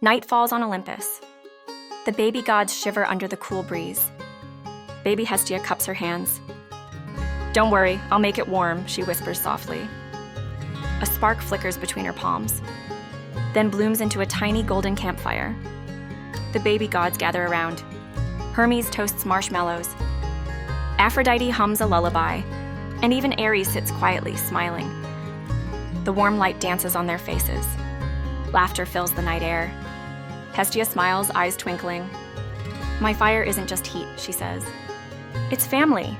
Night falls on Olympus. The baby gods shiver under the cool breeze. Baby Hestia cups her hands. "Don't worry, I'll make it warm," she whispers softly. A spark flickers between her palms, then blooms into a tiny golden campfire. The baby gods gather around. Hermes toasts marshmallows. Aphrodite hums a lullaby, and even Ares sits quietly, smiling. The warm light dances on their faces. Laughter fills the night air. Hestia smiles, eyes twinkling. "My fire isn't just heat," she says. "It's family."